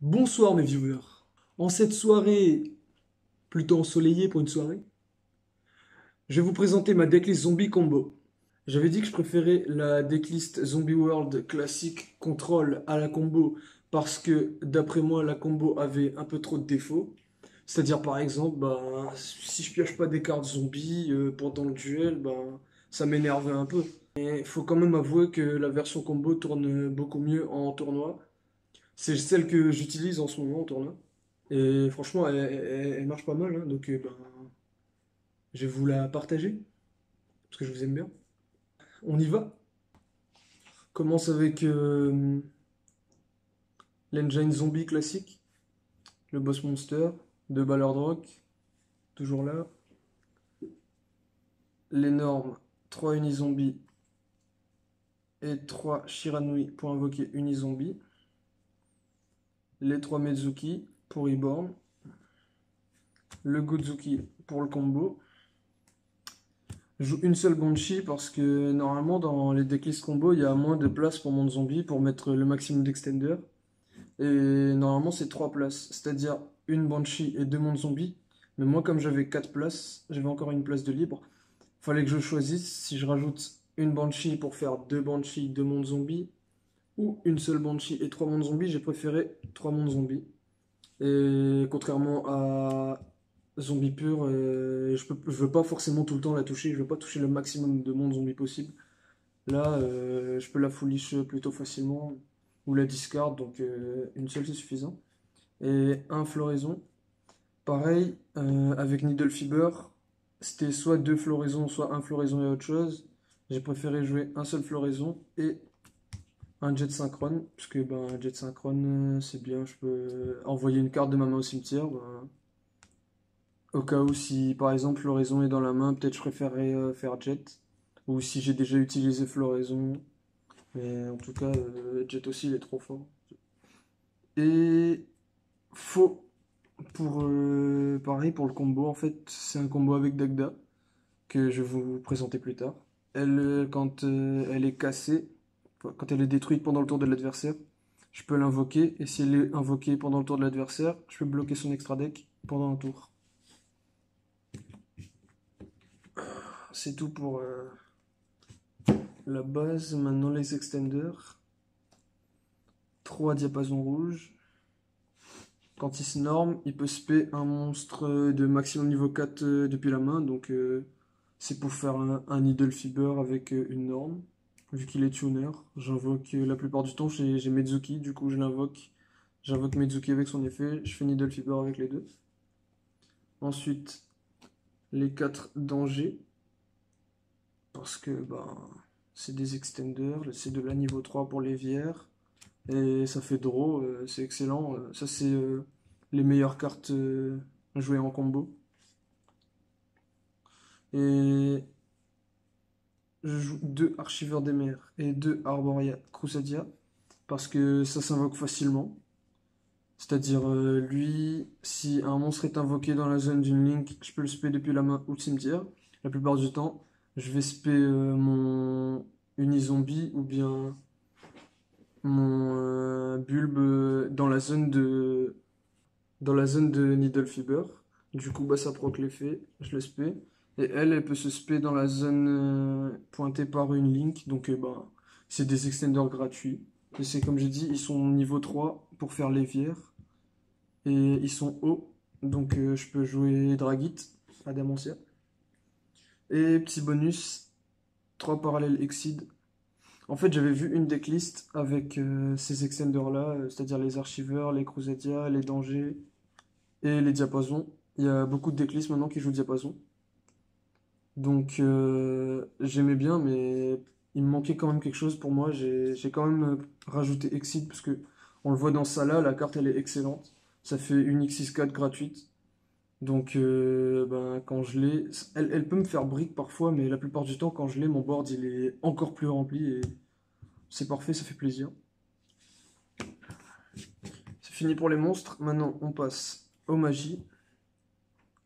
Bonsoir mes viewers. En cette soirée plutôt ensoleillée pour une soirée, je vais vous présenter ma decklist zombie combo. J'avais dit que je préférais la decklist Zombie World classique contrôle à la combo parce que d'après moi la combo avait un peu trop de défauts. C'est-à-dire par exemple, si je pioche pas des cartes zombies pendant le duel, ça m'énervait un peu. Et il faut quand même avouer que la version combo tourne beaucoup mieux en tournoi. C'est celle que j'utilise en ce moment en tournoi. Et franchement, elle marche pas mal, hein, donc je vais vous la partager, parce que je vous aime bien. On y va. Commence avec l'engine zombie classique, le boss monster, de Ballard Rock, toujours là. L'énorme 3 unizombies et 3 Shiranui pour invoquer unizombie. Les 3 Mezuki pour Reborn. Le Gozuki pour le combo. Je joue une seule Banshee parce que normalement dans les decklists combo il y a moins de place pour mon zombie pour mettre le maximum d'extender. Et normalement c'est 3 places, c'est-à-dire une Banshee et deux mondes zombies. Mais moi comme j'avais 4 places, j'avais encore une place de libre. Fallait que je choisisse si je rajoute une Banshee pour faire deux Banshees, deux mondes zombies, ou une seule Banshee et trois mondes zombies. J'ai préféré trois mondes zombies. Et contrairement à Zombie pur, je veux pas forcément tout le temps la toucher, je veux pas toucher le maximum de mondes zombies possible. Là, je peux la foolish plutôt facilement, ou la discard, donc une seule c'est suffisant. Et un floraison. Pareil, avec Needle Fiber, c'était soit deux floraisons, soit un floraison et autre chose. J'ai préféré jouer un seul floraison et un jet synchrone, parce que un jet synchrone, c'est bien, je peux envoyer une carte de ma main au cimetière. Au cas où, si par exemple floraison est dans la main, peut-être je préférerais faire jet. Ou si j'ai déjà utilisé floraison. Mais en tout cas, jet aussi, il est trop fort. Et faux pour pareil pour le combo, en fait, c'est un combo avec Dagda que je vais vous présenter plus tard. Elle, quand elle est cassée, enfin, quand elle est détruite pendant le tour de l'adversaire, je peux l'invoquer. Et si elle est invoquée pendant le tour de l'adversaire, je peux bloquer son extra deck pendant un tour. C'est tout pour la base. Maintenant, les extenders. 3 diapasons rouges. Quand il se norme, il peut spé un monstre de maximum niveau 4 depuis la main. Donc c'est pour faire un Needle Fiber avec une norme. Vu qu'il est tuner, j'invoque la plupart du temps j'ai Mezuki, du coup je l'invoque. J'invoque Mezuki avec son effet, je fais Needle Fiber avec les deux. Ensuite, les 4 dangers. Parce que c'est des extenders, c'est de la niveau 3 pour les VR. Et ça fait draw, c'est excellent. Ça, c'est les meilleures cartes jouées en combo. Et je joue deux Archiveurs des Mers et deux Arboria Crusadia parce que ça s'invoque facilement. C'est-à-dire, lui, si un monstre est invoqué dans la zone d'une link, je peux le spé depuis la main ou le cimetière. La plupart du temps, je vais spé mon Unizombie ou bien mon Bulbe dans la zone de Needle Fiber. Du coup, ça proc l'effet, je le spé. Et elle peut se spé dans la zone pointée par une link. Donc, c'est des extenders gratuits. Et c'est comme j'ai dit, ils sont niveau 3 pour faire l'évière. Et ils sont hauts. Donc, je peux jouer Dragit, Adamantia. Et petit bonus, 3 parallèles Exceed. En fait, j'avais vu une decklist avec ces extenders-là, c'est-à-dire les archiveurs, les crusadia, les dangers et les diapasons. Il y a beaucoup de decklists maintenant qui jouent diapason. Donc j'aimais bien, mais il me manquait quand même quelque chose pour moi. J'ai quand même rajouté Exceed parce que on le voit dans Salah, la carte elle est excellente. Ça fait une X64 gratuite. Donc quand je l'ai, elle peut me faire brick parfois, mais la plupart du temps quand je l'ai, mon board il est encore plus rempli et c'est parfait, ça fait plaisir. C'est fini pour les monstres. Maintenant on passe aux magies.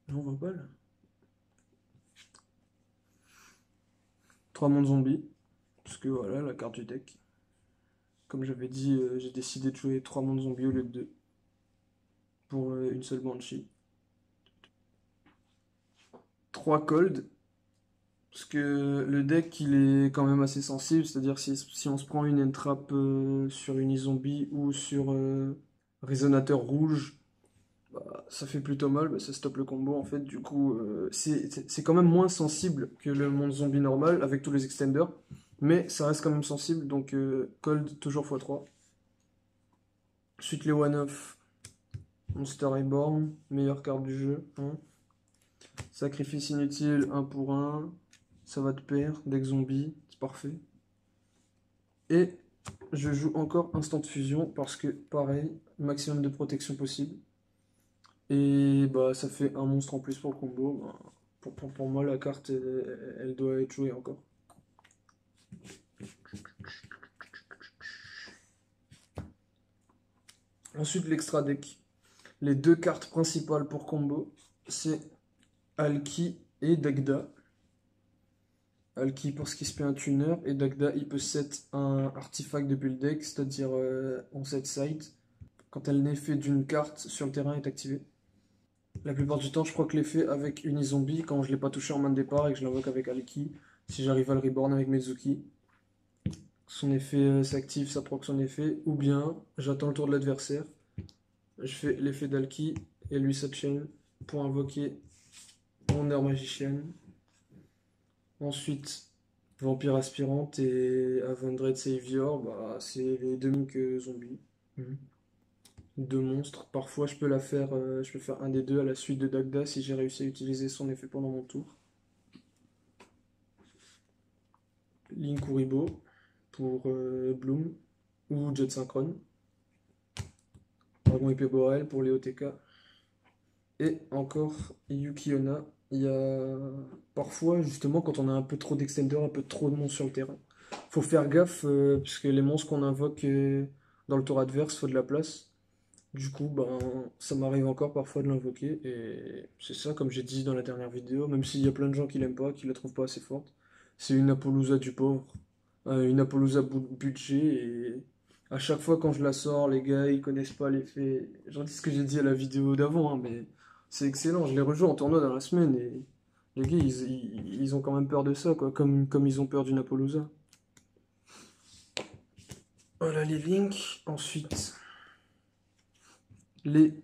On voit pas là. 3 mondes zombies. Parce que la carte du deck. Comme j'avais dit, j'ai décidé de jouer 3 mondes zombies au lieu de 2. pour une seule Banshee. 3 Cold, parce que le deck il est quand même assez sensible, c'est-à-dire si on se prend une entrap sur Unizombie ou sur Résonateur Rouge, ça fait plutôt mal, bah, ça stoppe le combo en fait. Du coup, c'est quand même moins sensible que le monde zombie normal avec tous les extenders, mais ça reste quand même sensible, donc Cold toujours x3. Ensuite, les one-off, Monster Reborn, meilleure carte du jeu, hein. Sacrifice inutile, 1 pour 1, ça va de pair, deck zombie, c'est parfait. Et je joue encore Instant Fusion parce que, pareil, maximum de protection possible. Et bah ça fait un monstre en plus pour le combo. Bah, pour moi, la carte, elle doit être jouée encore. Ensuite, l'extra deck. Les deux cartes principales pour combo, c'est Alki et Dagda. Alki parce qu'il se fait un tuner et Dagda il peut set un artefact depuis le deck, c'est-à-dire on set side quand un effet d'une carte sur le terrain est activé. La plupart du temps, je crois que l'effet avec Unizombie, quand je l'ai pas touché en main de départ et que je l'invoque avec Alki, si j'arrive à le reborn avec Mezuki, son effet s'active, ça proc son effet, ou bien j'attends le tour de l'adversaire, je fais l'effet d'Alki et lui chain pour invoquer Wonder Magician. Ensuite, Vampire Aspirante et Avenged Savior, bah, c'est les zombies. Mhm. Deux monstres. Parfois, je peux faire un des deux à la suite de Dagda si j'ai réussi à utiliser son effet pendant mon tour. Linkuribo pour Bloom ou Jet Synchrone. Dragon épée Borel pour les OTK. Et encore Yukiona. Il y a parfois, justement, quand on a un peu trop d'extender, un peu trop de monstres sur le terrain. Faut faire gaffe, puisque les monstres qu'on invoque dans le tour adverse, faut de la place. Du coup, ben, ça m'arrive encore parfois de l'invoquer. Et c'est ça, comme j'ai dit dans la dernière vidéo, même s'il y a plein de gens qui l'aiment pas, qui la trouvent pas assez forte. C'est une Apollousa du pauvre. Une Apollousa budget. Et à chaque fois quand je la sors, les gars, ils connaissent pas l'effet. J'en dis ce que j'ai dit à la vidéo d'avant, hein, mais c'est excellent. Je les rejoue en tournoi dans la semaine. Et les gars, ils ont quand même peur de ça, quoi. Comme ils ont peur d'une Apollousa. Voilà les links. Ensuite, les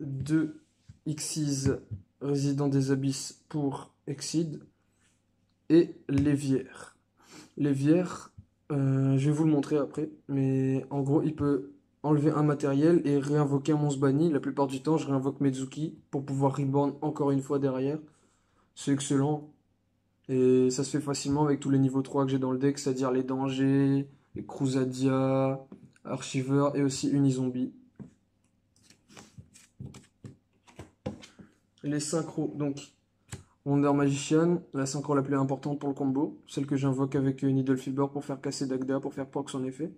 deux Xyz résident des abysses pour Exceed et Lévière. Lévière, je vais vous le montrer après, mais en gros, il peut enlever un matériel et réinvoquer un monstre banni. La plupart du temps, je réinvoque Mezuki pour pouvoir reborn encore une fois derrière. C'est excellent et ça se fait facilement avec tous les niveaux 3 que j'ai dans le deck, c'est-à-dire les dangers, les Crusadia, Archiver et aussi Unizombie. Les synchros, donc Wonder Magician, la synchro la plus importante pour le combo, celle que j'invoque avec Needle Fiber pour faire casser Dagda, pour faire proc son effet.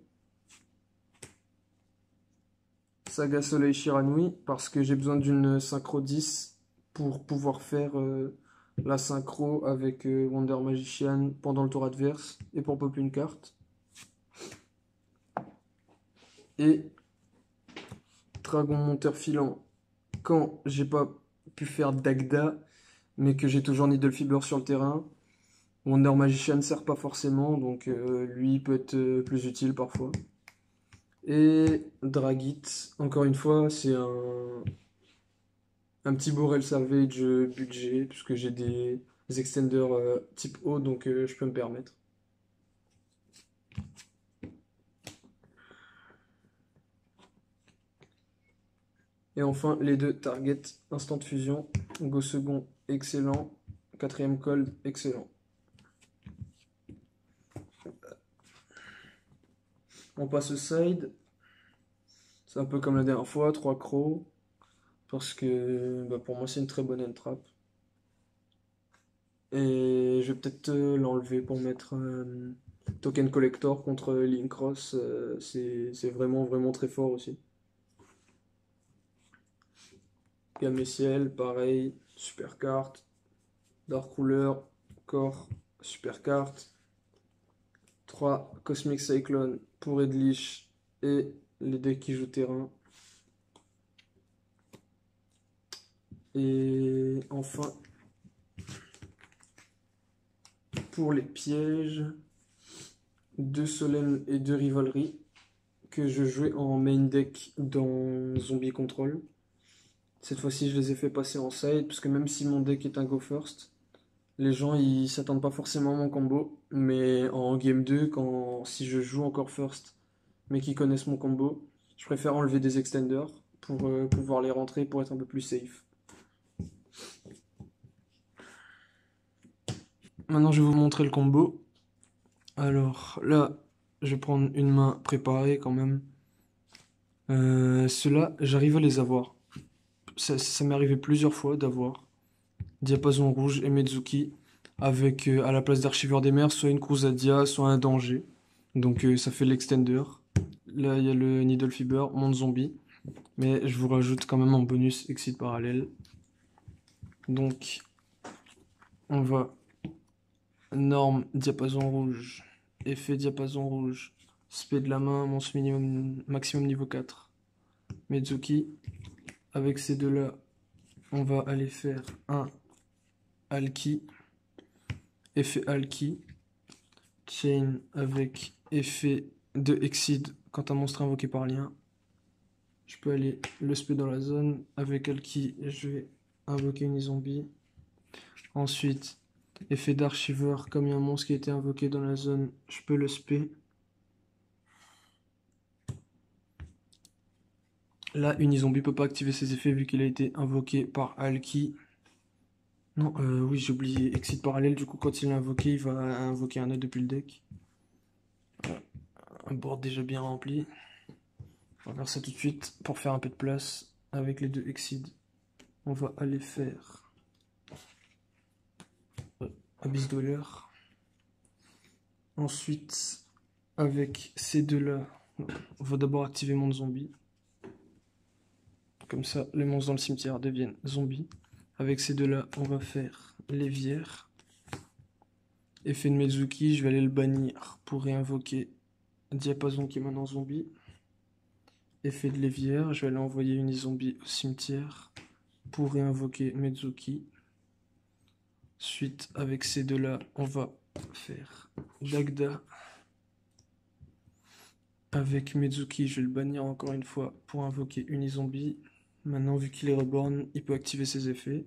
Saga Soleil Shiranui, parce que j'ai besoin d'une synchro 10 pour pouvoir faire la synchro avec Wonder Magician pendant le tour adverse et pour pop une carte. Et Dragon Monteur Filant, quand j'ai pas pu faire Dagda, mais que j'ai toujours Needle Fiber sur le terrain. Wonder Magician ne sert pas forcément, donc lui peut être plus utile parfois. Et Dragit, encore une fois, c'est un petit Borel Savage budget, puisque j'ai des extenders type haut, donc je peux me permettre. Et enfin, les deux targets Instant Fusion, Go second, excellent, quatrième cold, excellent. On passe au side, c'est un peu comme la dernière fois, 3 crocs, parce que bah, pour moi c'est une très bonne entrap. Et je vais peut-être l'enlever pour mettre Token Collector contre Link Cross. C'est vraiment, vraiment très fort aussi. Gamme Ciel, pareil. Super carte. Dark Ruler, Core, super carte. 3 Cosmic Cyclone pour Edlich et les decks qui jouent terrain. Et enfin, pour les pièges, 2 Solemn et 2 Rivalry que je jouais en main deck dans Zombie Control. Cette fois-ci, je les ai fait passer en side, parce que même si mon deck est un go first, les gens ils s'attendent pas forcément à mon combo. Mais en game 2, si je joue encore first, mais qu'ils connaissent mon combo, je préfère enlever des extenders pour pouvoir les rentrer pour être un peu plus safe. Maintenant, je vais vous montrer le combo. Alors là, je vais prendre une main préparée quand même. Ceux-là, j'arrive à les avoir. Ça m'est arrivé plusieurs fois d'avoir Diapason Rouge et Mezuki avec à la place d'Archiveur des Mers soit une Crusadia, soit un Danger. Donc ça fait l'extender. Là, il y a le Needle Fiber, Monde Zombie. Mais je vous rajoute quand même en bonus Exit Parallèle. Donc, on va norme Diapason Rouge, effet Diapason Rouge, spé de la main, monstre minimum, maximum niveau 4. Mezuki, avec ces deux-là, on va aller faire un Alki, effet Alki, Chain avec effet de Exceed quand un monstre est invoqué par lien. Je peux aller le spé dans la zone. Avec Alki, je vais invoquer une zombie. Ensuite, effet d'archiveur, comme il y a un monstre qui a été invoqué dans la zone, je peux le spé. Là, Unizombie peut pas activer ses effets vu qu'il a été invoqué par Alki. Non, oui, j'ai oublié Exit Parallèle. Du coup, quand il l'a invoqué, il va invoquer un autre depuis le deck. Un board déjà bien rempli. On va faire ça tout de suite pour faire un peu de place avec les deux Exit. On va aller faire Abyss Dweller. Ensuite, avec ces deux-là, on va d'abord activer mon zombie. Comme ça, les monstres dans le cimetière deviennent zombies. Avec ces deux-là, on va faire Lévière. Effet de Mezuki, je vais aller le bannir pour réinvoquer Diapason qui est maintenant zombie. Effet de Lévière, je vais aller envoyer une zombie au cimetière pour réinvoquer Mezuki. Suite, avec ces deux-là, on va faire Dagda. Avec Mezuki, je vais le bannir encore une fois pour invoquer Unizombie. Maintenant, vu qu'il est reborn, il peut activer ses effets.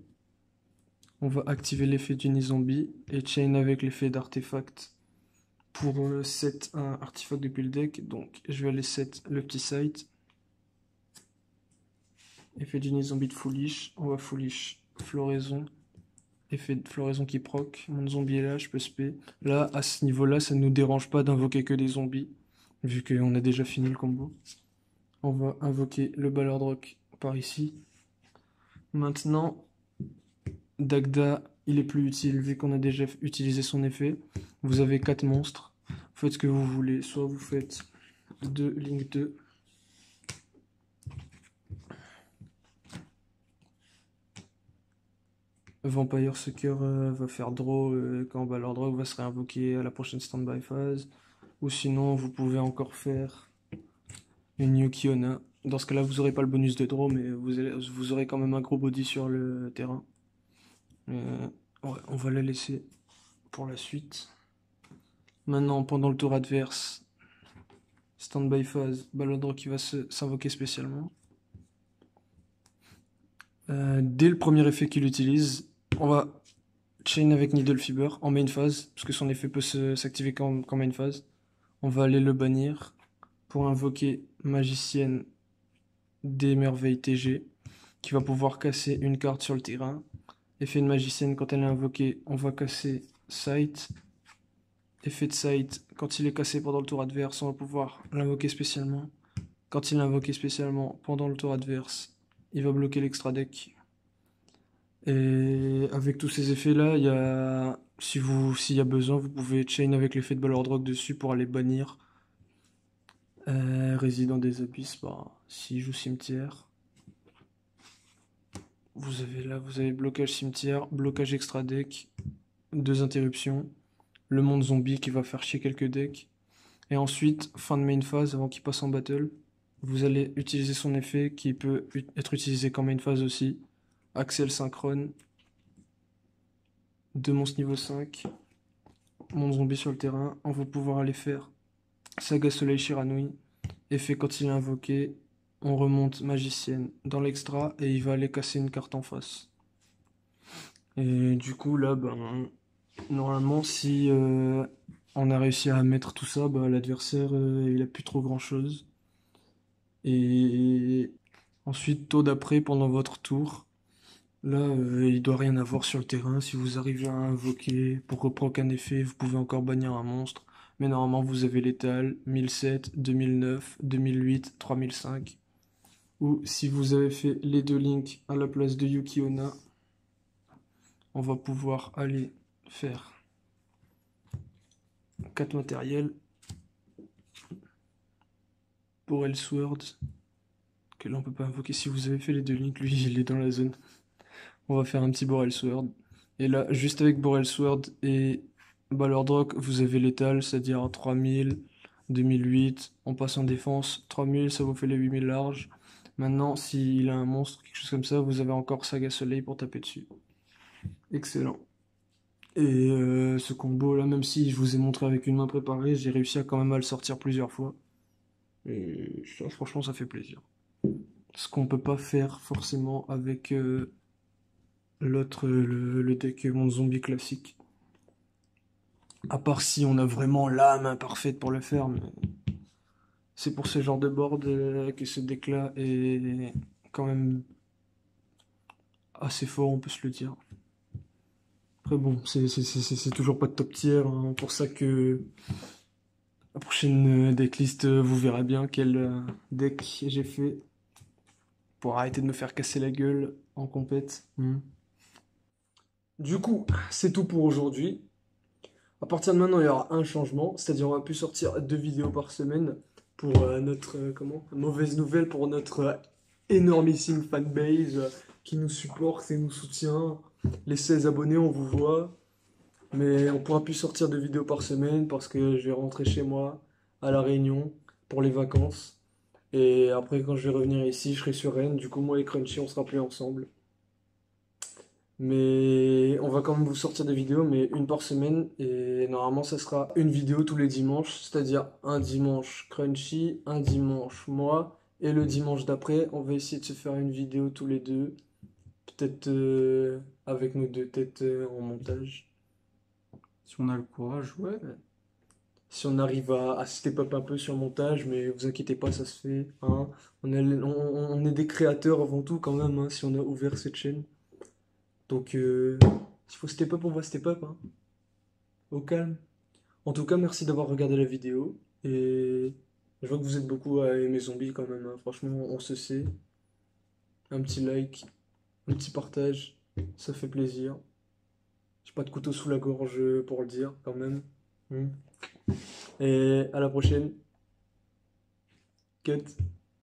On va activer l'effet d'Unizombie et chain avec l'effet d'artefact pour set un artefact depuis le deck. Donc, je vais aller set le petit site. Effet d'Unizombie de Foolish. On va Foolish Floraison. Effet de Floraison qui proc. Mon zombie est là, je peux spé. Là, à ce niveau-là, ça ne nous dérange pas d'invoquer que des zombies, vu qu'on a déjà fini le combo. On va invoquer le Ballard Rock par ici. Maintenant, Dagda, il est plus utile vu qu'on a déjà utilisé son effet. Vous avez 4 monstres. Faites ce que vous voulez. Soit vous faites 2 Link 2. Vampire Sucker va faire draw quand Ballard Rock va se réinvoquer à la prochaine standby phase. Ou sinon, vous pouvez encore faire une Yukiona. Dans ce cas-là, vous n'aurez pas le bonus de draw, mais vous aurez quand même un gros body sur le terrain. Ouais, on va la laisser pour la suite. Maintenant, pendant le tour adverse, standby phase, Ballard qui va s'invoquer spécialement. Dès le premier effet qu'il utilise, on va chain avec Needle Fiber en main phase, parce que son effet peut s'activer qu'en main phase. On va aller le bannir pour invoquer Magicienne des Merveilles TG, qui va pouvoir casser une carte sur le terrain. Effet de Magicienne, quand elle est invoquée, on va casser Sight. Effet de Sight, quand il est cassé pendant le tour adverse, on va pouvoir l'invoquer spécialement. Quand il est invoqué spécialement pendant le tour adverse, il va bloquer l'extra deck. Et avec tous ces effets-là, s'il y a besoin, vous pouvez chain avec l'effet de Ballard Rock dessus pour aller bannir Résident des Abysses, s'il joue cimetière. Vous avez blocage cimetière, blocage extra deck, 2 interruptions, le monde zombie qui va faire chier quelques decks. Et ensuite, fin de main phase, avant qu'il passe en battle, vous allez utiliser son effet qui peut être utilisé qu'en main phase aussi. Axel synchrone, 2 monstres niveau 5, mon zombie sur le terrain. On va pouvoir aller faire Saga Soleil Shiranui. Effet quand il est invoqué, on remonte magicienne dans l'extra et il va aller casser une carte en face. Et du coup là, ben, normalement si on a réussi à mettre tout ça, bah, l'adversaire il a plus trop grand chose. Et ensuite, tour d'après, pendant votre tour, là, il doit rien avoir sur le terrain. Si vous arrivez à invoquer pour reproc un effet, vous pouvez encore bannir un monstre. Mais normalement, vous avez l'étal 1007, 2009, 2008, 3005. Ou si vous avez fait les deux links à la place de Yuki-Onna, on va pouvoir aller faire 4 matériels pour Elsword, que là on peut pas invoquer. Si vous avez fait les deux links, lui il est dans la zone. On va faire un petit Borelsword. Et là, juste avec Borelsword et Balordrock, vous avez l'étal, c'est-à-dire 3000, 2008. On passe en défense, 3000, ça vous fait les 8000 larges. Maintenant, s'il a un monstre, quelque chose comme ça, vous avez encore Saga Soleil pour taper dessus. Excellent. Et ce combo là, même si je vous ai montré avec une main préparée, j'ai réussi à quand même à le sortir plusieurs fois. Et ça, franchement, ça fait plaisir. Ce qu'on peut pas faire forcément avec l'autre, le deck Monde Zombie classique. À part si on a vraiment la main parfaite pour le faire, mais c'est pour ce genre de board que ce deck-là est quand même assez fort, on peut se le dire. Après bon, c'est toujours pas de top tier, hein, pour ça que la prochaine decklist, vous verrez bien quel deck j'ai fait pour arrêter de me faire casser la gueule en compète. Du coup, c'est tout pour aujourd'hui. À partir de maintenant, il y aura un changement, c'est-à-dire on va plus sortir 2 vidéos par semaine pour notre mauvaise nouvelle pour notre énormissime fanbase qui nous supporte et nous soutient. Les 16 abonnés, on vous voit, mais on pourra plus sortir 2 vidéos par semaine parce que je vais rentrer chez moi à La Réunion pour les vacances. Et après, quand je vais revenir ici, je serai sur Rennes. Du coup, moi et Crunchy, on sera plus ensemble. Mais on va quand même vous sortir des vidéos, mais une par semaine. Et normalement, ça sera une vidéo tous les dimanches. C'est-à-dire un dimanche Crunchy, un dimanche moi. Et le dimanche d'après, on va essayer de se faire une vidéo tous les deux. Peut-être avec nos deux têtes en montage. Si on a le courage, ouais. Si on arrive à step up un peu sur le montage, mais vous inquiétez pas, ça se fait, hein. On est des créateurs avant tout quand même, hein, si on a ouvert cette chaîne. Donc, s'il faut step up, on va step up, hein. Au calme. En tout cas, merci d'avoir regardé la vidéo. Et je vois que vous êtes beaucoup à aimer Zombie quand même, hein. Franchement, on se sait. Un petit like, un petit partage, ça fait plaisir. J'ai pas de couteau sous la gorge pour le dire quand même. Hmm. Et à la prochaine. Cut.